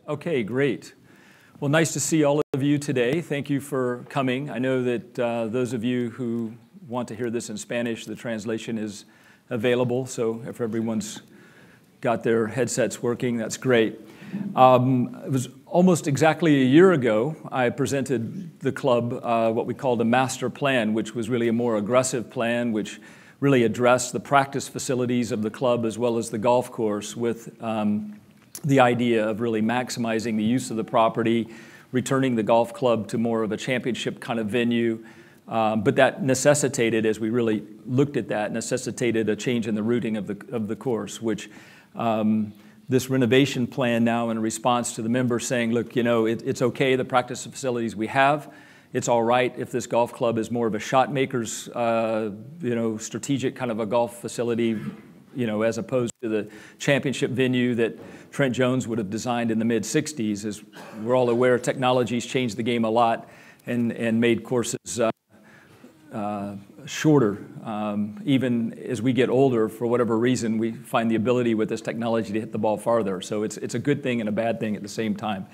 Okay, great. Well, nice to see all of you today. Thank you for coming. I know that those of you who want to hear this in Spanish, the translation is available, so if everyone's got their headsets working, that's great. It was almost exactly a year ago, I presented the club what we called a master plan, which was really a more aggressive plan, which really addressed the practice facilities of the club as well as the golf course with the idea of really maximizing the use of the property, returning the golf club to more of a championship kind of venue. But that necessitated, as we really looked at that, necessitated a change in the routing of the course, which this renovation plan now in response to the members saying, look, you know, it's okay, the practice facilities we have. It's all right if this golf club is more of a shot maker's, strategic kind of a golf facility, as opposed to the championship venue that Trent Jones would have designed in the mid-'60s. As we're all aware, technology's changed the game a lot and made courses shorter. Even as we get older, for whatever reason, we find the ability with this technology to hit the ball farther. So it's a good thing and a bad thing at the same time.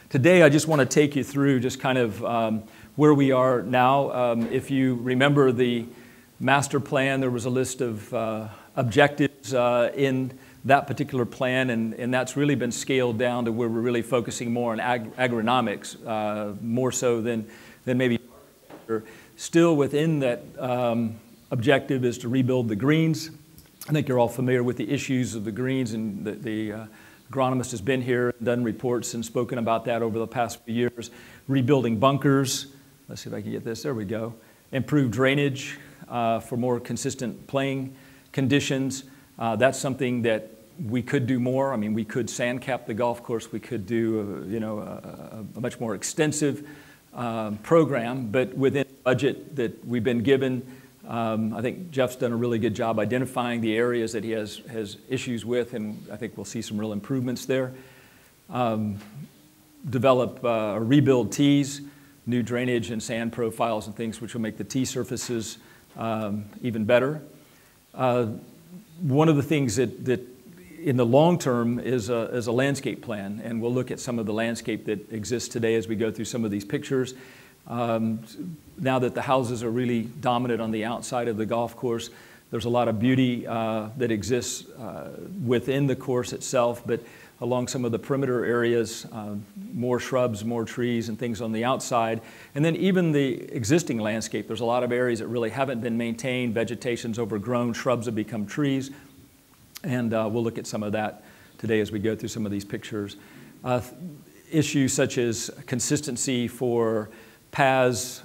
Today, I just want to take you through just kind of where we are now. If you remember the master plan, there was a list of objectives in that particular plan, and that's really been scaled down to where we're really focusing more on agronomics, more so than maybe. Still within that objective is to rebuild the greens. I think you're all familiar with the issues of the greens, and the agronomist has been here and done reports and spoken about that over the past few years. Rebuilding bunkers. Let's see if I can get this. There we go. Improved drainage for more consistent playing conditions. That's something that we could do more. I mean, we could sand cap the golf course. We could do, a much more extensive program, but within the budget that we've been given, I think Jeff's done a really good job identifying the areas that he has issues with, and I think we'll see some real improvements there. Develop or rebuild tees, new drainage and sand profiles and things which will make the tee surfaces even better. One of the things that in the long term is a landscape plan, and we'll look at some of the landscape that exists today as we go through some of these pictures. Now that the houses are really dominant on the outside of the golf course, there's a lot of beauty that exists within the course itself, but along some of the perimeter areas, more shrubs, more trees and things on the outside. And then even the existing landscape, there's a lot of areas that really haven't been maintained. Vegetation's overgrown, shrubs have become trees. And we'll look at some of that today as we go through some of these pictures. Issues such as consistency for paths,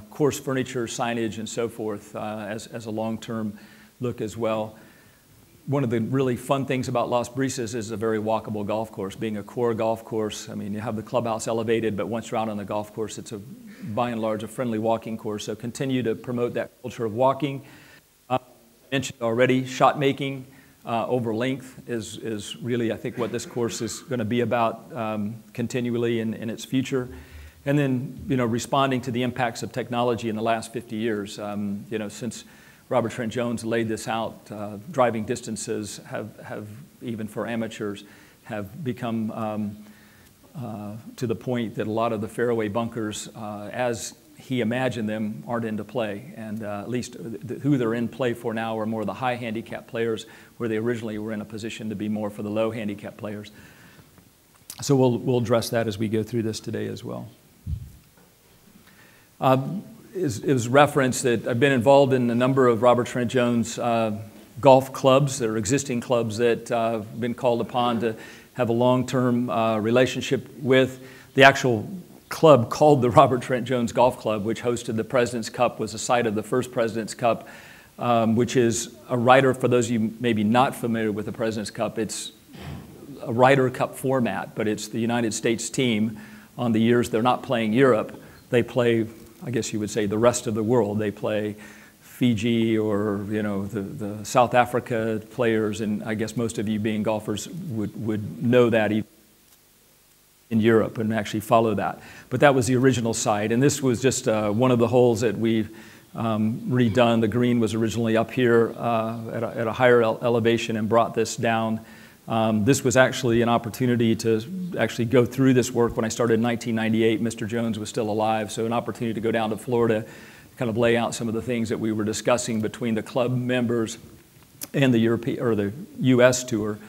course furniture, signage, and so forth as a long-term look as well. One of the really fun things about Las Brisas is a very walkable golf course. Being a core golf course, I mean, you have the clubhouse elevated, but once you're out on the golf course, it's by and large a friendly walking course. So continue to promote that culture of walking. I mentioned already, shot making over length is really, I think, what this course is going to be about continually in its future. And then, responding to the impacts of technology in the last 50 years. Since Robert Trent Jones laid this out, driving distances have even for amateurs, have become to the point that a lot of the fairway bunkers, as he imagined them, aren't into play. And at least who they're in play for now are more the high handicap players, where they originally were in a position to be more for the low handicap players. So we'll address that as we go through this today as well. It was referenced that I've been involved in a number of Robert Trent Jones golf clubs. There are existing clubs that have been called upon to have a long-term relationship with. The actual club called the Robert Trent Jones Golf Club, which hosted the President's Cup, was the site of the first President's Cup, which is a Ryder, for those of you maybe not familiar with the President's Cup, it's a Ryder Cup format, but it's the United States team on the years they're not playing Europe. They play, I guess you would say, the rest of the world. They play Fiji or the South Africa players, and I guess most of you being golfers would know that even in Europe and actually follow that. But that was the original site, and this was just one of the holes that we've redone. The green was originally up here at a higher elevation and brought this down This was actually an opportunity to actually go through this work when I started in 1998. Mr. Jones was still alive, so an opportunity to go down to Florida, kind of lay out some of the things that we were discussing between the club members and the European or the U.S. tour.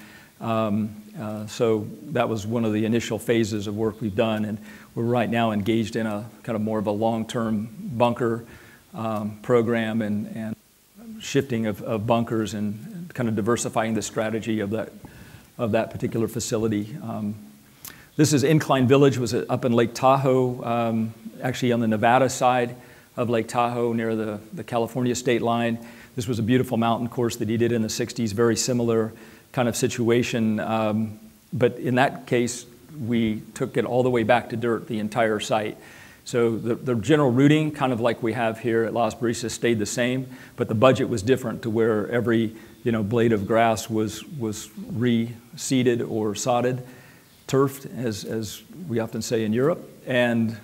So that was one of the initial phases of work we've done, and we're right now engaged in a kind of more of a long-term bunker program and shifting of bunkers and kind of diversifying the strategy of that particular facility. This is Incline Village, was up in Lake Tahoe, actually on the Nevada side of Lake Tahoe near the California state line. This was a beautiful mountain course that he did in the 60s, very similar kind of situation. But in that case, we took it all the way back to dirt, the entire site. So the general routing, kind of like we have here at Las Brisas, stayed the same, but the budget was different to where every blade of grass was reseeded or sodded, turfed, as we often say in Europe, and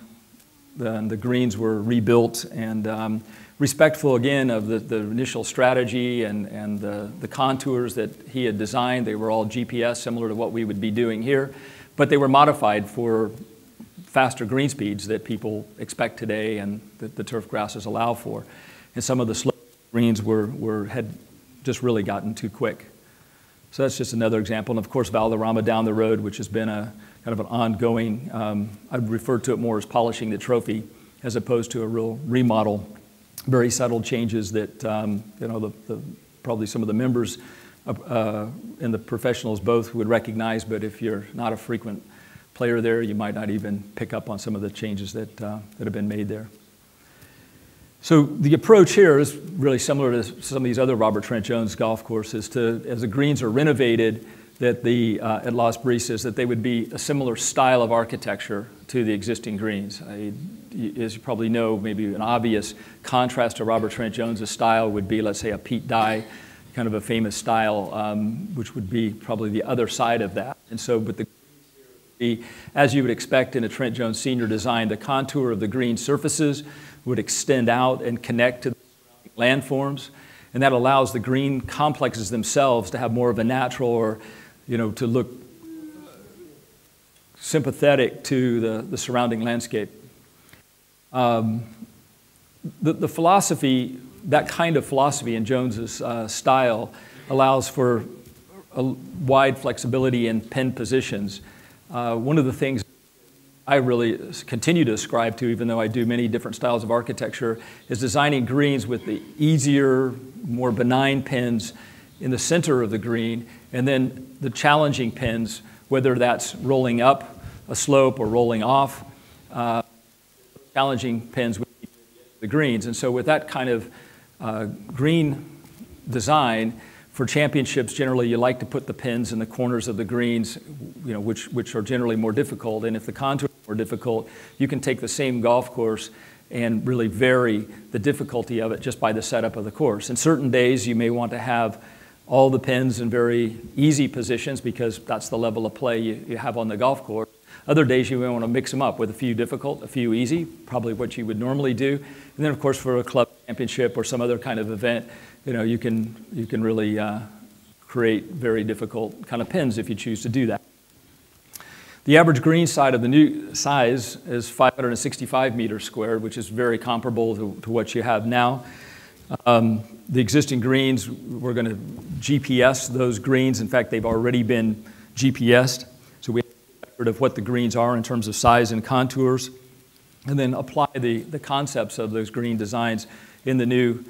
the greens were rebuilt and respectful again of the initial strategy and the contours that he had designed. They were all GPS, similar to what we would be doing here, but they were modified for faster green speeds that people expect today and that the turf grasses allow for. And some of the slow greens had just really gotten too quick. So that's just another example. And of course, Valderrama down the road, which has been a kind of an ongoing, I'd refer to it more as polishing the trophy as opposed to a real remodel. Very subtle changes that, probably some of the members and the professionals both would recognize, but if you're not a frequent player there, you might not even pick up on some of the changes that have been made there. So the approach here is really similar to some of these other Robert Trent Jones golf courses. As the greens are renovated at Las Brisas, that they would be a similar style of architecture to the existing greens. As you probably know, maybe an obvious contrast to Robert Trent Jones' style would be, let's say, a Pete Dye, kind of a famous style, which would be probably the other side of that. And so, but the as you would expect in a Trent Jones Senior design, the contour of the green surfaces would extend out and connect to the landforms, and that allows the green complexes themselves to have more of a natural or, to look sympathetic to the surrounding landscape. The philosophy, that kind of philosophy in Jones's style allows for a wide flexibility in pin positions. One of the things I really continue to ascribe to, even though I do many different styles of architecture, is designing greens with the easier, more benign pins in the center of the green, and then the challenging pins, whether that's rolling up a slope or rolling off, challenging pins with the greens. And so with that kind of green design, for championships, generally you like to put the pins in the corners of the greens, which are generally more difficult. And if the contours are more difficult, you can take the same golf course and really vary the difficulty of it just by the setup of the course. In certain days, you may want to have all the pins in very easy positions because that's the level of play you have on the golf course. Other days, you may want to mix them up with a few difficult, a few easy, probably what you would normally do. And then, of course, for a club championship or some other kind of event, you can really create very difficult kind of pins if you choose to do that. The average green side of the new size is 565 meters squared, which is very comparable to what you have now. The existing greens, we're going to GPS those greens. In fact, they've already been GPSed, so we have a record of what the greens are in terms of size and contours, and then apply the concepts of those green designs in the new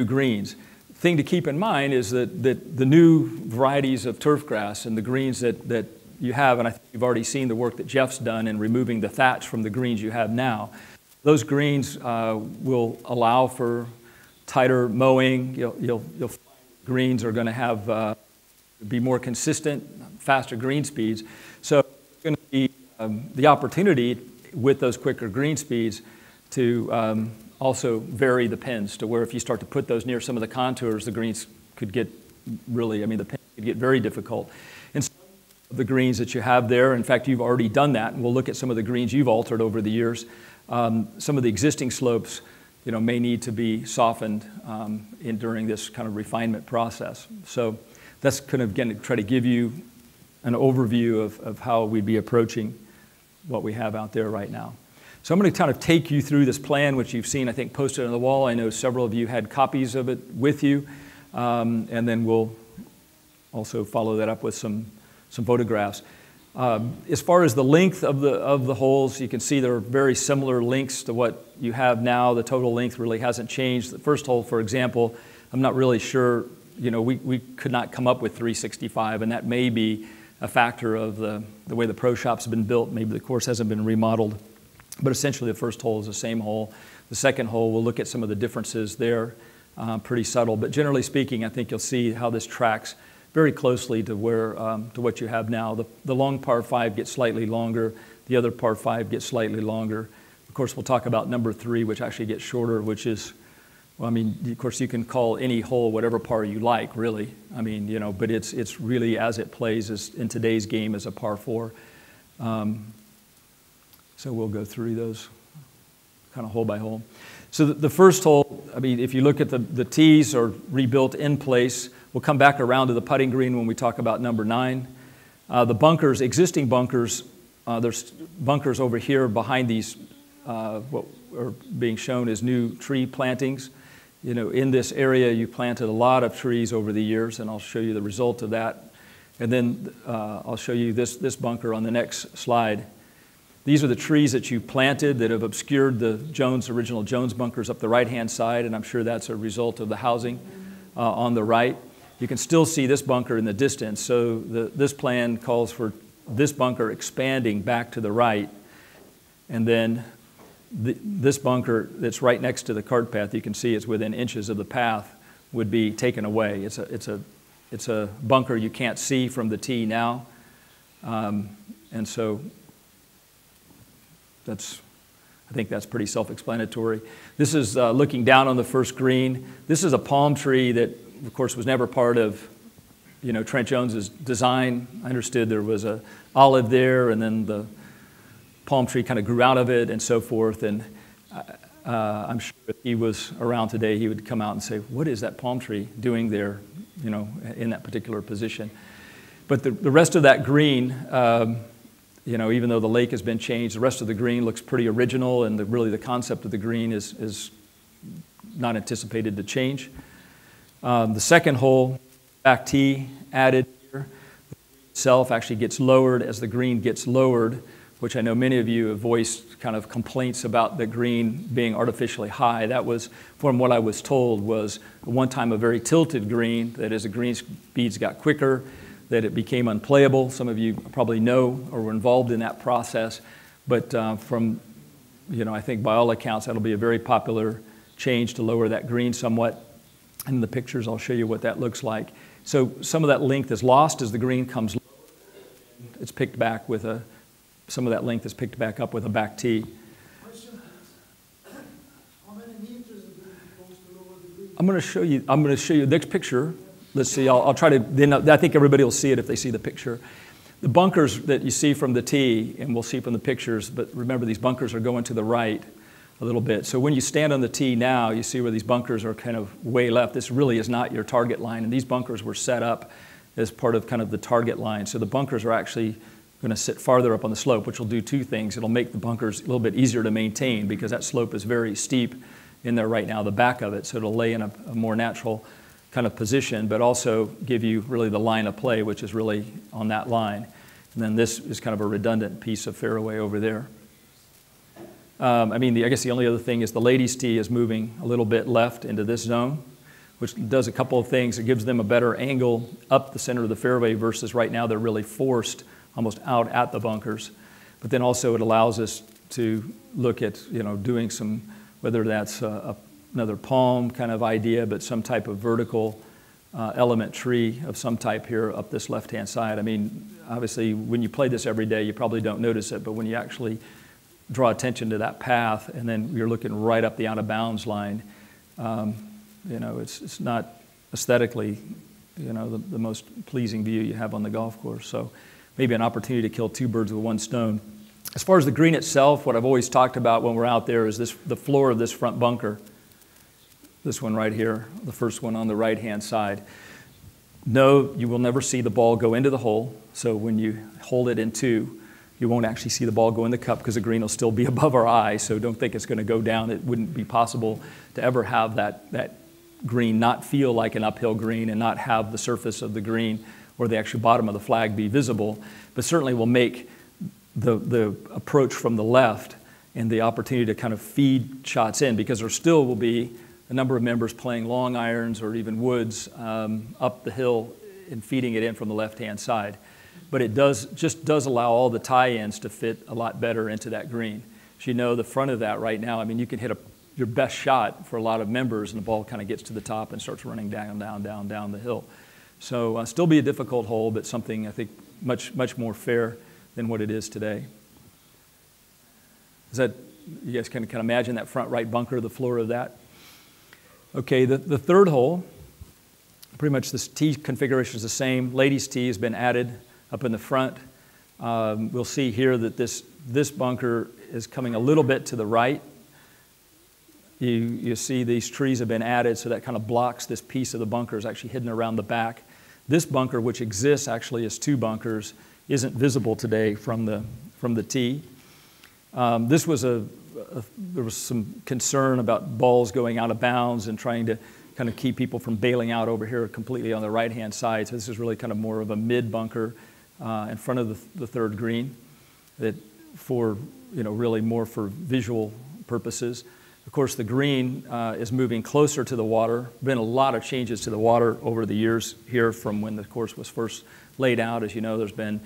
greens. Thing to keep in mind is that the new varieties of turf grass and the greens that you have, and I think you've already seen the work that Jeff's done in removing the thatch from the greens you have now, those greens will allow for tighter mowing. You'll find greens are going to have be more consistent, faster green speeds. So it's going to be the opportunity with those quicker green speeds to also vary the pins to where if you start to put those near some of the contours, the greens could get really, the pins could get very difficult. And some of the greens that you have there, in fact, you've already done that, and we'll look at some of the greens you've altered over the years. Some of the existing slopes, may need to be softened during this kind of refinement process. So that's kind of, again, to try to give you an overview of how we'd be approaching what we have out there right now. So I'm going to kind of take you through this plan, which you've seen, I think, posted on the wall. I know several of you had copies of it with you. And then we'll also follow that up with some photographs. As far as the length of the holes, you can see there are very similar lengths to what you have now. The total length really hasn't changed. The first hole, for example, I'm not really sure, we could not come up with 365, and that may be a factor of the way the pro shops have been built. Maybe the course hasn't been remodeled. But essentially, the first hole is the same hole. The second hole, we'll look at some of the differences there, pretty subtle. But generally speaking, I think you'll see how this tracks very closely to to what you have now. The long par 5 gets slightly longer. The other par 5 gets slightly longer. Of course, we'll talk about number 3, which actually gets shorter, which is, well, I mean, of course, you can call any hole whatever par you like, really. I mean, but it's really as it plays in today's game as a par 4. So we'll go through those kind of hole by hole. So the first hole, I mean, if you look at the tees are rebuilt in place. We'll come back around to the putting green when we talk about number 9. The bunkers, existing bunkers, there's bunkers over here behind these, what are being shown as new tree plantings. In this area, you planted a lot of trees over the years, and I'll show you the result of that. And then I'll show you this bunker on the next slide. These are the trees that you planted that have obscured the original Jones bunkers up the right-hand side, and I'm sure that's a result of the housing on the right. You can still see this bunker in the distance, so this plan calls for this bunker expanding back to the right, and then this bunker that's right next to the cart path, you can see it's within inches of the path, would be taken away. It's a bunker you can't see from the tee now, and so I think that's pretty self-explanatory. This is looking down on the first green. This is a palm tree that, of course, was never part of, Trent Jones's design. I understood there was an olive there, and then the palm tree kind of grew out of it and so forth. And I'm sure if he was around today, he would come out and say, "What is that palm tree doing there, in that particular position?" But the rest of that green, even though the lake has been changed, the rest of the green looks pretty original, and really the concept of the green is not anticipated to change. The second hole, back tee added here. The green itself actually gets lowered as the green gets lowered, which I know many of you have voiced kind of complaints about the green being artificially high. That was, from what I was told, was at one time a very tilted green, that as the green speeds got quicker, that it became unplayable. Some of you probably know or were involved in that process. But from, I think by all accounts, that'll be a very popular change to lower that green somewhat. In the pictures, I'll show you what that looks like. So some of that length is lost as the green comes lower. It's picked back with some of that length is picked back up with a back tee. Question, how many meters is it supposed to lower the green? I'm going to show you the next picture. Let's see, I'll try to, then I think everybody will see it if they see the picture. The bunkers that you see from the tee, and we'll see from the pictures, but remember these bunkers are going to the right a little bit. So when you stand on the tee now, you see where these bunkers are kind of way left. This really is not your target line, and these bunkers were set up as part of kind of the target line. So the bunkers are actually going to sit farther up on the slope, which will do two things. It'll make the bunkers a little bit easier to maintain because that slope is very steep in there right now, the back of it, so it'll lay in a more natural kind of position, but also give you really the line of play, which is really on that line. And then this is kind of a redundant piece of fairway over there. I guess the only other thing is the ladies' tee is moving a little bit left into this zone, which does a couple of things. It gives them a better angle up the center of the fairway versus right now they're really forced almost out at the bunkers. But then also it allows us to look at, doing some, whether that's another palm kind of idea, but some type of vertical element tree of some type here up this left-hand side. I mean, obviously, when you play this every day, you probably don't notice it, but when you actually draw attention to that path, and then you're looking right up the out-of-bounds line, it's not aesthetically, the most pleasing view you have on the golf course. So maybe an opportunity to kill two birds with one stone. As far as the green itself, what I've always talked about when we're out there is the floor of this front bunker. This one right here, the first one on the right-hand side. No, you will never see the ball go into the hole. So when you hold it in two, you won't actually see the ball go in the cup because the green will still be above our eye. So don't think it's going to go down. It wouldn't be possible to ever have that green not feel like an uphill green and not have the surface of the green or the actual bottom of the flag be visible. But certainly will make the approach from the left and the opportunity to kind of feed shots in, because there still will be a number of members playing long irons or even woods up the hill and feeding it in from the left-hand side. But it just does allow all the tie-ins to fit a lot better into that green. As you know, the front of that right now, I mean, you can hit your best shot for a lot of members and the ball kind of gets to the top and starts running down the hill. So still be a difficult hole, but something I think much more fair than what it is today. Is that, you guys can imagine that front right bunker, the floor of that? Okay, the third hole, pretty much this tee configuration is the same. Ladies' tee has been added up in the front. We'll see here that this bunker is coming a little bit to the right. You see these trees have been added, so that kind of blocks this piece of the bunker is actually hidden around the back. This bunker, which exists actually as two bunkers, isn't visible today from the tee. There was some concern about balls going out of bounds and trying to kind of keep people from bailing out over here completely on the right-hand side. So this is really kind of more of a mid-bunker in front of the third green, that for, really more for visual purposes. Of course, the green is moving closer to the water. Been a lot of changes to the water over the years here from when the course was first laid out. As you know, there's been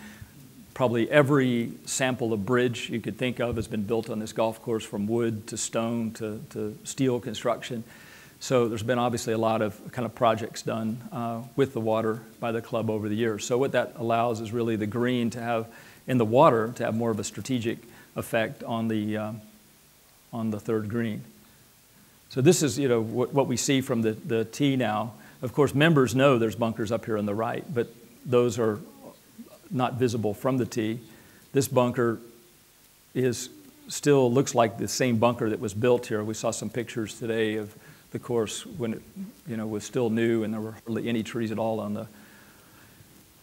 probably every sample of bridge you could think of has been built on this golf course, from wood to stone to steel construction. So there's been obviously a lot of kind of projects done with the water by the club over the years. So what that allows is really the green to have, in the water, to have more of a strategic effect on the third green. So this is, what we see from the tee now. Of course, members know there's bunkers up here on the right, but those are not visible from the tee. This bunker still looks like the same bunker that was built here. We saw some pictures today of the course when it was still new and there were hardly any trees at all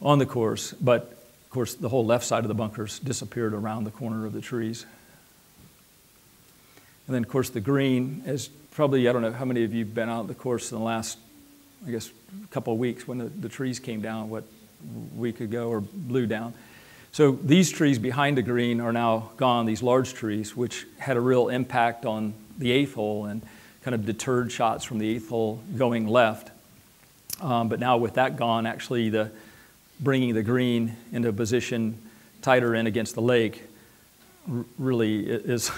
on the course. But of course, the whole left side of the bunkers disappeared around the corner of the trees. And then of course the green is probably, I don't know how many of you have been out on the course in the last, I guess, couple of weeks when the trees came down, week ago, or blew down. So these trees behind the green are now gone, these large trees, which had a real impact on the eighth hole and kind of deterred shots from the eighth hole going left. But now with that gone, actually bringing the green into a position tighter in against the lake really is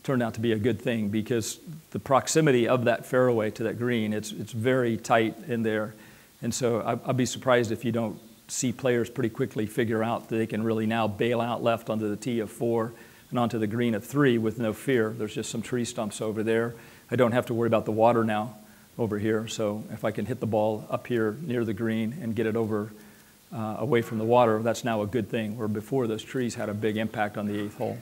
turned out to be a good thing, because the proximity of that fairway to that green, it's very tight in there. And so I'd be surprised if you don't see players pretty quickly figure out that they can really now bail out left onto the tee of 4 and onto the green of 3 with no fear. There's just some tree stumps over there. I don't have to worry about the water now over here. So if I can hit the ball up here near the green and get it over away from the water, that's now a good thing, where before those trees had a big impact on the 8th hole.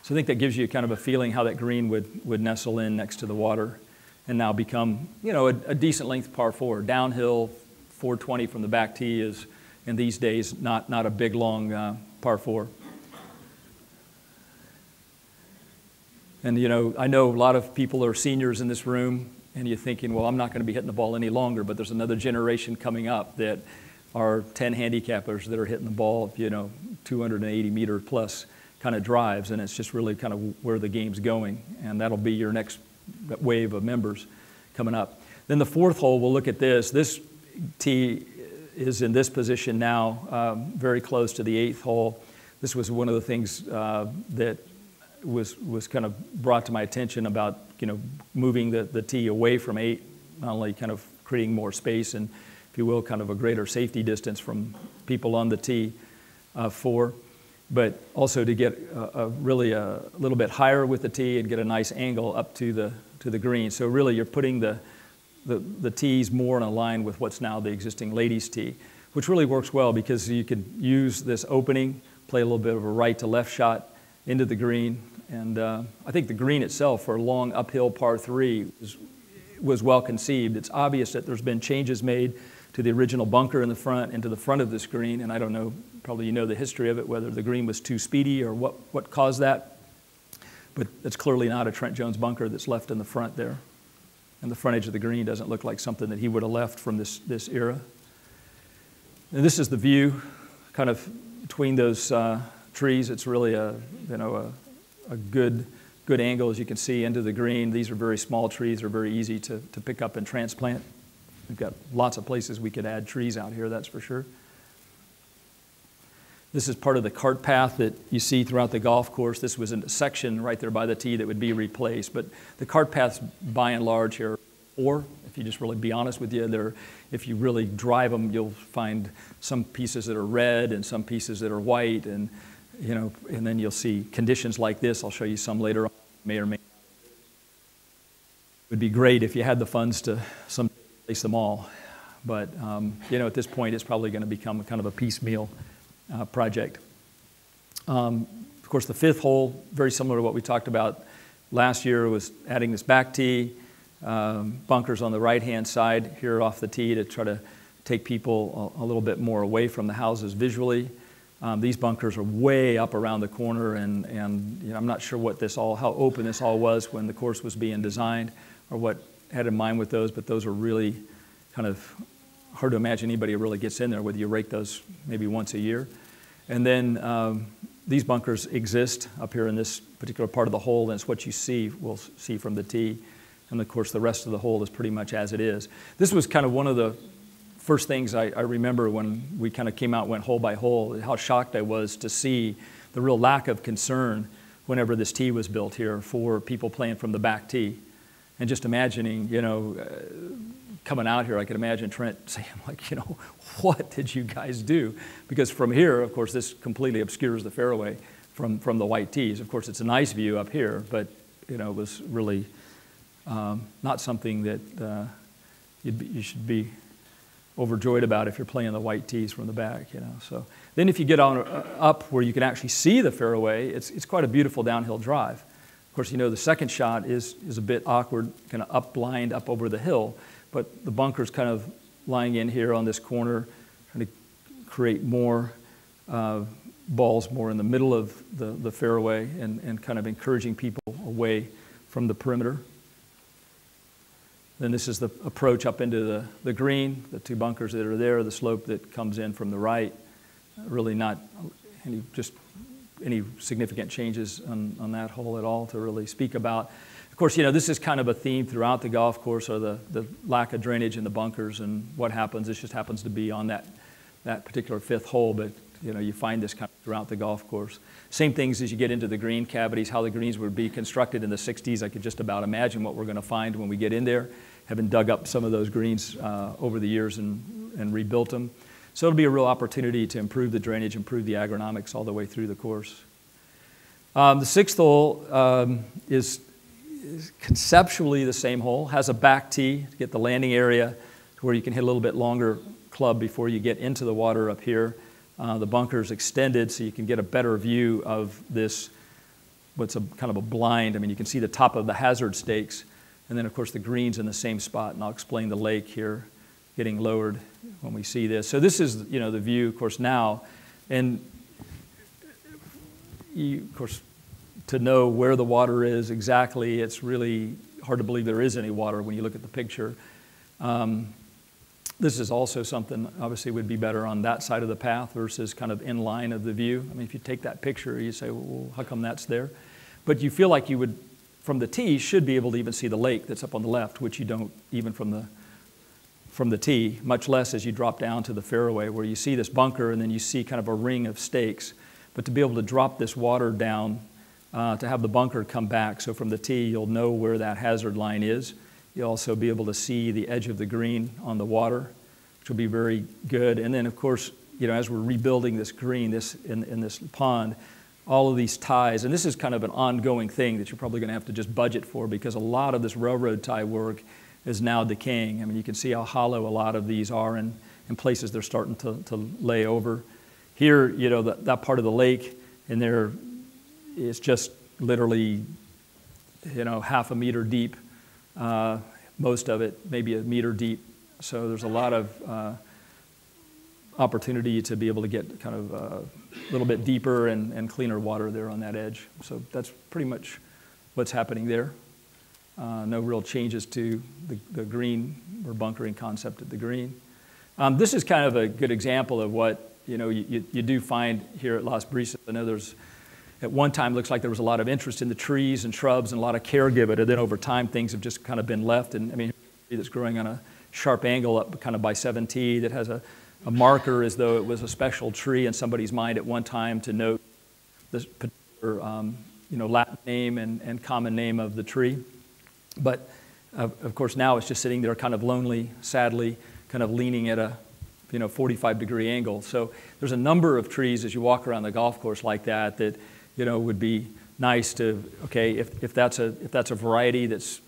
So I think that gives you kind of a feeling how that green would nestle in next to the water and now become, a decent length par 4. Downhill, 420 from the back tee is, in these days, not a big, long par 4. And, I know a lot of people are seniors in this room, and you're thinking, well, I'm not going to be hitting the ball any longer, but there's another generation coming up that are 10 handicappers that are hitting the ball, 280 meter plus kind of drives, and it's just really kind of where the game's going, and that'll be your next wave of members coming up. Then the 4th hole, we'll look at this. This tee is in this position now, very close to the 8th hole. This was one of the things that was kind of brought to my attention about, moving the tee away from 8, not only kind of creating more space and, if you will, kind of a greater safety distance from people on the tee 4, but also to get really a little bit higher with the tee and get a nice angle up to the green. So really you're putting the tees more in a line with what's now the existing ladies' tee, which really works well because you could use this opening, play a little bit of a right to left shot into the green. And I think the green itself for a long uphill par 3 was well conceived. It's obvious that there's been changes made to the original bunker in the front and to the front of this green. And I don't know, probably you know the history of it, whether the green was too speedy or what caused that. But it's clearly not a Trent Jones bunker that's left in the front there. And the front edge of the green doesn't look like something that he would have left from this era. And this is the view kind of between those trees. It's really a good angle, as you can see, into the green. These are very small trees. They're very easy to pick up and transplant. We've got lots of places we could add trees out here, that's for sure. This is part of the cart path that you see throughout the golf course. This was a section right there by the tee that would be replaced. But the cart paths, by and large, here, or if you just really be honest with you, if you really drive them, you'll find some pieces that are red and some pieces that are white, and and then you'll see conditions like this. I'll show you some later on. May or may not. It would be great if you had the funds to replace them all, but at this point, it's probably going to become kind of a piecemeal project. Of course, the fifth hole, very similar to what we talked about last year, was adding this back tee, bunkers on the right-hand side here off the tee to try to take people a little bit more away from the houses visually. These bunkers are way up around the corner, and I'm not sure how open this all was when the course was being designed, or what had in mind with those, but those are really kind of hard to imagine anybody really gets in there, whether you rake those maybe once a year. And then these bunkers exist up here in this particular part of the hole, and it's what we'll see from the tee. And of course, the rest of the hole is pretty much as it is. This was kind of one of the first things I remember when we kind of came out, went hole by hole, how shocked I was to see the real lack of concern whenever this tee was built here for people playing from the back tee. And just imagining, coming out here, I could imagine Trent saying, what did you guys do? Because from here, of course, this completely obscures the fairway from the white tees. Of course, it's a nice view up here, but, it was really not something that you should be overjoyed about if you're playing the white tees from the back, So then if you get on up where you can actually see the fairway, it's quite a beautiful downhill drive. Of course, the second shot is a bit awkward, kind of up blind up over the hill, but the bunker's kind of lying in here on this corner, trying to create more balls more in the middle of the fairway and kind of encouraging people away from the perimeter. Then this is the approach up into the green, the two bunkers that are there, the slope that comes in from the right. Really not any significant changes on that hole at all to really speak about. Of course, this is kind of a theme throughout the golf course, or the lack of drainage in the bunkers and what happens. This just happens to be on that particular fifth hole, but you find this kind of throughout the golf course. Same things as you get into the green cavities, how the greens would be constructed in the 60s. I could just about imagine what we're going to find when we get in there, having dug up some of those greens over the years and rebuilt them. So it'll be a real opportunity to improve the drainage, improve the agronomics all the way through the course. The sixth hole is conceptually the same hole, has a back tee to get the landing area to where you can hit a little bit longer club before you get into the water up here. The bunker's extended so you can get a better view of this, what's kind of a blind. I mean, you can see the top of the hazard stakes, and then of course the green's in the same spot, and I'll explain the lake here getting lowered when we see this. So this is, the view, of course, now. And, of course, to know where the water is exactly, it's really hard to believe there is any water when you look at the picture. This is also something, obviously, would be better on that side of the path versus kind of in line of the view. I mean, if you take that picture, you say, well, how come that's there? But you feel like you would, from the tee, should be able to even see the lake that's up on the left, which you don't even from the tee, much less as you drop down to the fairway where you see this bunker and then you see kind of a ring of stakes. But to be able to drop this water down, to have the bunker come back, so from the tee you'll know where that hazard line is. You'll also be able to see the edge of the green on the water, which will be very good. And then, of course, as we're rebuilding this green in this pond, all of these ties, and this is kind of an ongoing thing that you're probably going to have to just budget for, because a lot of this railroad tie work is now decaying. I mean, you can see how hollow a lot of these are, and in places they're starting to lay over. Here, that part of the lake, and there is just literally, half a meter deep, most of it, maybe a meter deep So there's a lot of opportunity to be able to get kind of a little bit deeper and cleaner water there on that edge. So that's pretty much what's happening there. No real changes to the green or bunkering concept at the green. This is kind of a good example of what you do find here at Las Brisas. I know at one time looks like there was a lot of interest in the trees and shrubs and a lot of care given, and then over time things have just kind of been left. And I mean, a tree that's growing on a sharp angle up kind of by 7T that has a marker as though it was a special tree in somebody's mind at one time to note this particular Latin name and common name of the tree. But of course now it's just sitting there kind of lonely, sadly, kind of leaning at a 45-degree angle. So there's a number of trees as you walk around the golf course like that would be nice to, okay, if that's a variety that's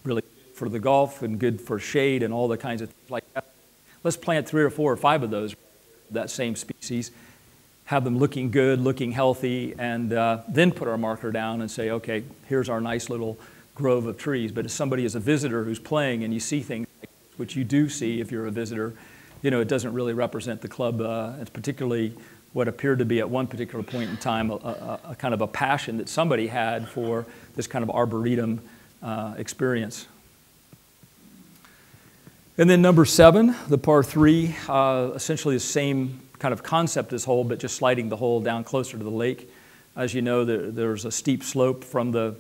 really good for the golf and good for shade and all the kinds of things like that, let's plant 3 or 4 or 5 of those, that same species, have them looking good, looking healthy, and then put our marker down and say, okay, here's our nice little grove of trees. But if somebody is a visitor who's playing and you see things like this, which you do see if you're a visitor, it doesn't really represent the club. It's particularly what appeared to be at one particular point in time a kind of a passion that somebody had for this kind of arboretum experience. And then number 7, the par 3, essentially the same kind of concept as hole, but just sliding the hole down closer to the lake. As you know, there's a steep slope from the